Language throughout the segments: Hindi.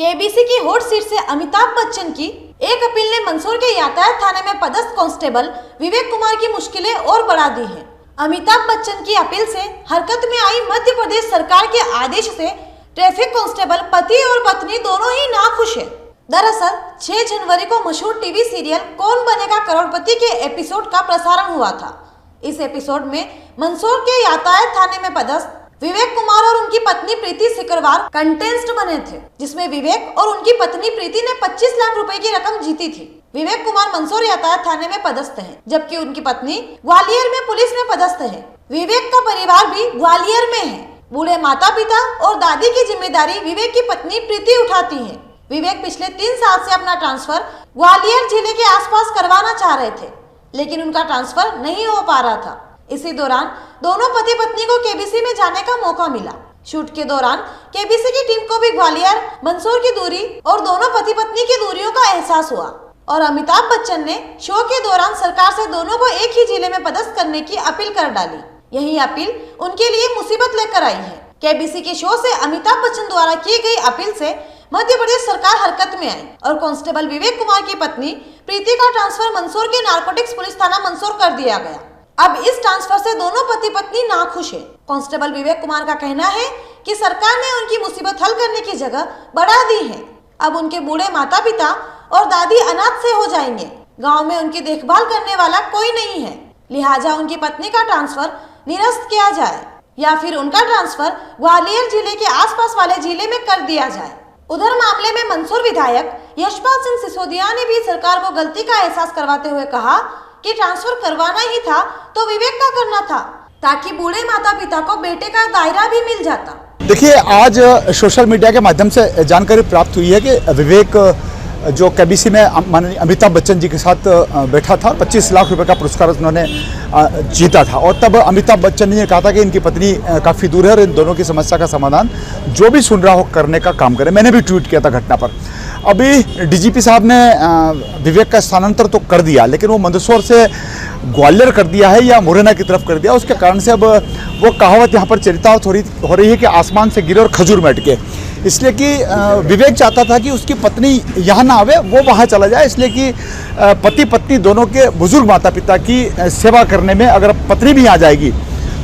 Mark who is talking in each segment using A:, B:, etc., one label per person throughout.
A: केबीसी की हॉट सीट से अमिताभ बच्चन की एक अपील ने मंदसौर के यातायात थाने में पदस्थ कांस्टेबल विवेक कुमार की मुश्किलें और बढ़ा दी हैं। अमिताभ बच्चन की अपील से हरकत में आई मध्य प्रदेश सरकार के आदेश से ट्रैफिक कांस्टेबल पति और पत्नी दोनों ही नाखुश है। दरअसल 6 जनवरी को मशहूर टीवी सीरियल कौन बनेगा करोड़पति के एपिसोड का प्रसारण हुआ था। इस एपिसोड में मंदसौर के यातायात थाने में पदस्थ विवेक कुमार और उनकी पत्नी प्रीति सिकरवार कंटेस्ट बने थे, जिसमें विवेक और उनकी पत्नी प्रीति ने 25 लाख रुपए की रकम जीती थी। विवेक कुमार मंदसौर यातायात थाने में पदस्थ हैं, जबकि उनकी पत्नी ग्वालियर में पुलिस में पदस्थ है। विवेक का परिवार भी ग्वालियर में है। बूढ़े माता पिता और दादी की जिम्मेदारी विवेक की पत्नी प्रीति उठाती है। विवेक पिछले 3 साल से अपना ट्रांसफर ग्वालियर जिले के आसपास करवाना चाह रहे थे, लेकिन उनका ट्रांसफर नहीं हो पा रहा था। इसी दौरान दोनों पति पत्नी को केबीसी में जाने का मौका मिला। शूट के दौरान केबीसी की टीम को भी ग्वालियर मंदसौर की दूरी और दोनों पति पत्नी की दूरियों का एहसास हुआ और अमिताभ बच्चन ने शो के दौरान सरकार से दोनों को एक ही जिले में पदस्थ करने की अपील कर डाली। यही अपील उनके लिए मुसीबत लेकर आई है। केबीसी के शो से अमिताभ बच्चन द्वारा की गई अपील से मध्य प्रदेश सरकार हरकत में आई और कांस्टेबल विवेक कुमार की पत्नी प्रीति का ट्रांसफर मंदसौर के नारकोटिक्स पुलिस थाना मंदसौर कर दिया गया। अब इस ट्रांसफर से दोनों पति पत्नी नाखुश है। कांस्टेबल विवेक कुमार का कहना है कि सरकार ने उनकी मुसीबत हल करने की जगह बढ़ा दी है। अब उनके बूढ़े माता पिता और दादी अनाथ से हो जाएंगे। गांव में उनकी देखभाल करने वाला कोई नहीं है, लिहाजा उनकी पत्नी का ट्रांसफर निरस्त किया जाए या फिर उनका ट्रांसफर ग्वालियर जिले के आसपास वाले जिले में कर दिया जाए। उधर मामले में मंदसौर विधायक यशपाल सिंह सिसोदिया ने भी सरकार को गलती का एहसास करवाते हुए कहा कि ट्रांसफर करवाना ही था तो विवेक का करना था, ताकि बूढ़े माता पिता को बेटे का दायरा भी मिल जाता।
B: देखिए, आज सोशल मीडिया के माध्यम से जानकारी प्राप्त हुई है कि विवेक जो केबीसी में अमिताभ बच्चन जी के साथ बैठा था, 25 लाख रुपए का पुरस्कार उन्होंने जीता था और तब अमिताभ बच्चन ने कहा था कि इनकी पत्नी काफ़ी दूर है और इन दोनों की समस्या का समाधान जो भी सुन रहा हो करने का काम करे। मैंने भी ट्वीट किया था घटना पर। अभी डीजीपी साहब ने विवेक का स्थानांतर तो कर दिया, लेकिन वो मंदसौर से ग्वालियर कर दिया है या मुरैना की तरफ कर दिया। उसके कारण से अब वो कहावत यहाँ पर चरितार्थ हो रही है कि आसमान से गिरे और खजूर में अटके, इसलिए कि विवेक चाहता था कि उसकी पत्नी यहाँ ना आवे, वो वहाँ चला जाए, इसलिए कि पति पत्नी दोनों के बुजुर्ग माता पिता की सेवा करने में अगर पत्नी भी आ जाएगी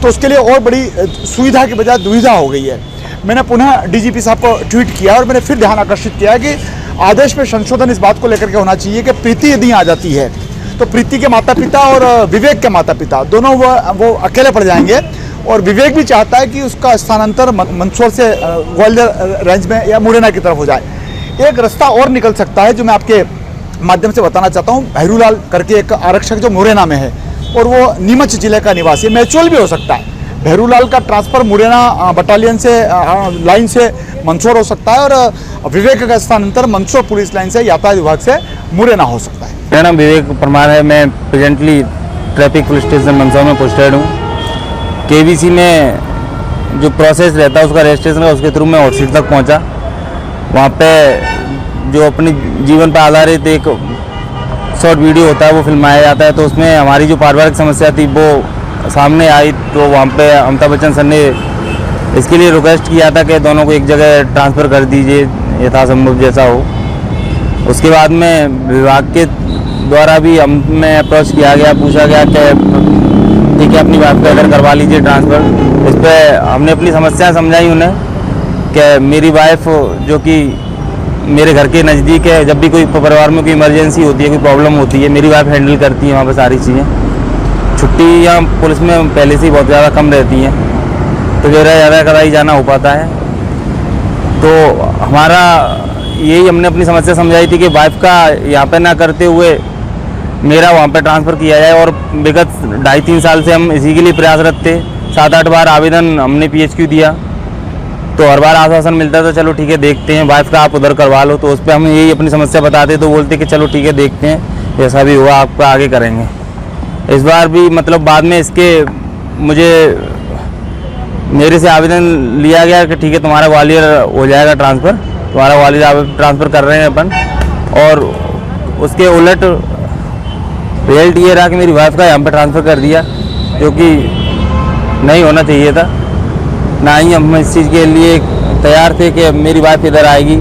B: तो उसके लिए और बड़ी सुविधा की बजाय दुविधा हो गई है। मैंने पुनः डीजीपी साहब को ट्वीट किया और मैंने फिर ध्यान आकर्षित किया कि आदेश में संशोधन इस बात को लेकर के होना चाहिए कि प्रीति यदि आ जाती है तो प्रीति के माता पिता और विवेक के माता पिता दोनों वो अकेले पड़ जाएंगे और विवेक भी चाहता है कि उसका स्थानांतर मंदसौर से ग्वालियर रेंज में या मुरैना की तरफ हो जाए। एक रास्ता और निकल सकता है जो मैं आपके माध्यम से बताना चाहता हूँ। भैरूलाल करके एक आरक्षक जो मुरैना में है और वो नीमच जिले का निवासी, म्यूचुअल भी हो सकता है। भैरूलाल का ट्रांसफर मुरैना बटालियन से लाइन से मंदसौर हो सकता है और विवेक का स्थानांतर मंदसौर पुलिस लाइन से यातायात विभाग से मुरैना हो सकता है।
C: मेरा नाम विवेक परमार है। मैं presently traffic police station Mandsaur में पोस्टेड हूँ। केबीसी में जो प्रोसेस रहता है उसका रजिस्ट्रेशन का, उसके थ्रू मैं हॉट सीट तक पहुँचा। वहाँ पे जो अपने जीवन पर आधारित एक शॉर्ट वीडियो होता है वो फिल्माया जाता है, तो उसमें हमारी जो पारिवारिक समस्या थी वो सामने आई। तो वहाँ पे अमिताभ बच्चन सर ने इसके लिए रिक्वेस्ट किया था कि दोनों को एक जगह ट्रांसफ़र कर दीजिए यथासंभव जैसा हो। उसके बाद में विभाग के द्वारा भी हमें अप्रोच किया गया, पूछा गया कि ठीक है अपनी बात पे अगर करवा लीजिए ट्रांसफ़र। इस पर हमने अपनी समस्या समझाई उन्हें कि मेरी वाइफ जो कि मेरे घर के नज़दीक है, जब भी कोई परिवार में कोई इमरजेंसी होती है, कोई प्रॉब्लम होती है, मेरी वाइफ हैंडल करती है वहाँ पर सारी चीज़ें। छुट्टियाँ पुलिस में पहले से ही बहुत ज़्यादा कम रहती हैं, तो ज़्यादा कराई जाना हो पाता है। तो हमारा यही हमने अपनी समस्या समझाई थी कि वाइफ का यहाँ पे ना करते हुए मेरा वहाँ पे ट्रांसफ़र किया जाए। और विगत 2.5-3 साल से हम इसी के लिए प्रयासरत थे। 7-8 बार आवेदन हमने PHQ दिया, तो हर बार आश्वासन मिलता था चलो ठीक है देखते हैं, वाइफ का आप उधर करवा लो। तो उस पर हम यही अपनी समस्या बताते तो बोलते कि चलो ठीक है देखते हैं, जैसा भी हुआ आपका आगे करेंगे। इस बार भी मतलब बाद में इसके मेरे से आवेदन लिया गया कि ठीक है तुम्हारा ग्वालियर हो जाएगा ट्रांसफ़र, तुम्हारा ग्वालियर ट्रांसफ़र कर रहे हैं अपन। और उसके उलट रिजल्ट ये रहा कि मेरी वाइफ का यहाँ पर ट्रांसफ़र कर दिया, जो कि नहीं होना चाहिए था। ना ही हम इस चीज़ के लिए तैयार थे कि मेरी वाइफ इधर आएगी।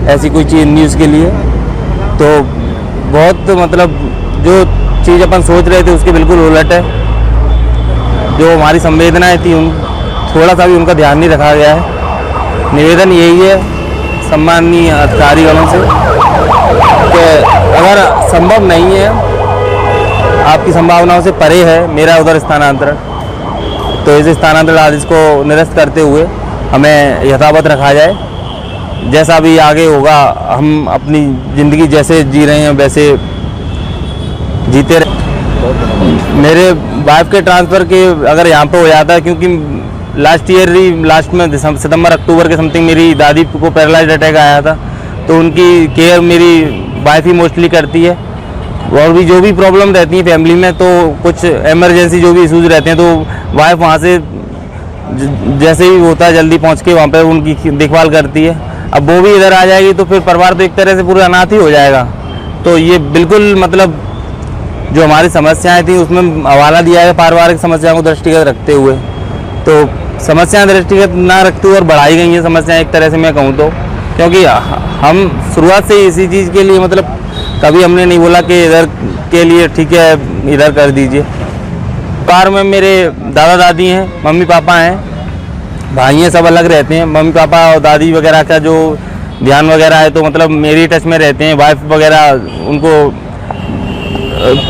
C: ऐसी कोई चीज़ न्यूज़ के लिए। तो बहुत मतलब जो चीज़ अपन सोच रहे थे उसके बिल्कुल उलट है। जो हमारी संवेदनाएं थी उन थोड़ा सा भी उनका ध्यान नहीं रखा गया है। निवेदन यही है सम्माननीय अधिकारीगणों से कि अगर संभव नहीं है, आपकी संभावनाओं से परे है मेरा उधर स्थानांतरण, तो इस स्थानांतरण आदेश को निरस्त करते हुए हमें यथावत रखा जाए। जैसा भी आगे होगा हम अपनी ज़िंदगी जैसे जी रहे हैं वैसे जीते रहे। मेरे वाइफ के ट्रांसफ़र के अगर यहाँ पे हो जाता है, क्योंकि लास्ट में सितंबर अक्टूबर के समथिंग मेरी दादी को पैरालाइज अटैक आया था, तो उनकी केयर मेरी वाइफ ही मोस्टली करती है। और भी जो भी प्रॉब्लम रहती है फैमिली में, तो कुछ इमरजेंसी जो भी इश्यूज़ रहते हैं तो वाइफ वहाँ से जैसे ही होता है जल्दी पहुँच के वहाँ पे उनकी देखभाल करती है। अब वो भी इधर आ जाएगी तो फिर परिवार तो एक तरह से पूरा अनाथ ही हो जाएगा। तो ये बिल्कुल मतलब जो हमारी समस्याएं थी उसमें हवाला दिया है पारिवारिक समस्याओं को दृष्टिगत रखते हुए। तो समस्याएं दृष्टिगत ना रखते हुए और बढ़ाई गई हैं समस्याएं एक तरह से मैं कहूँ तो, क्योंकि हम शुरुआत से इसी चीज़ के लिए मतलब कभी हमने नहीं बोला कि इधर के लिए ठीक है इधर कर दीजिए। कार में मेरे दादा दादी हैं, मम्मी पापा हैं, भाई हैं, सब अलग रहते हैं। मम्मी पापा और दादी वगैरह का जो ध्यान वगैरह है तो मतलब मेरी टच में रहते हैं। वाइफ वगैरह उनको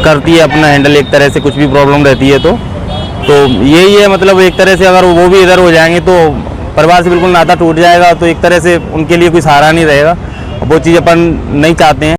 C: करती है अपना हैंडल एक तरह से, कुछ भी प्रॉब्लम रहती है तो यही है मतलब एक तरह से अगर वो भी इधर हो जाएंगे तो परिवार से बिल्कुल नाता टूट जाएगा। तो एक तरह से उनके लिए कोई सहारा नहीं रहेगा, वो चीज़ अपन नहीं चाहते हैं।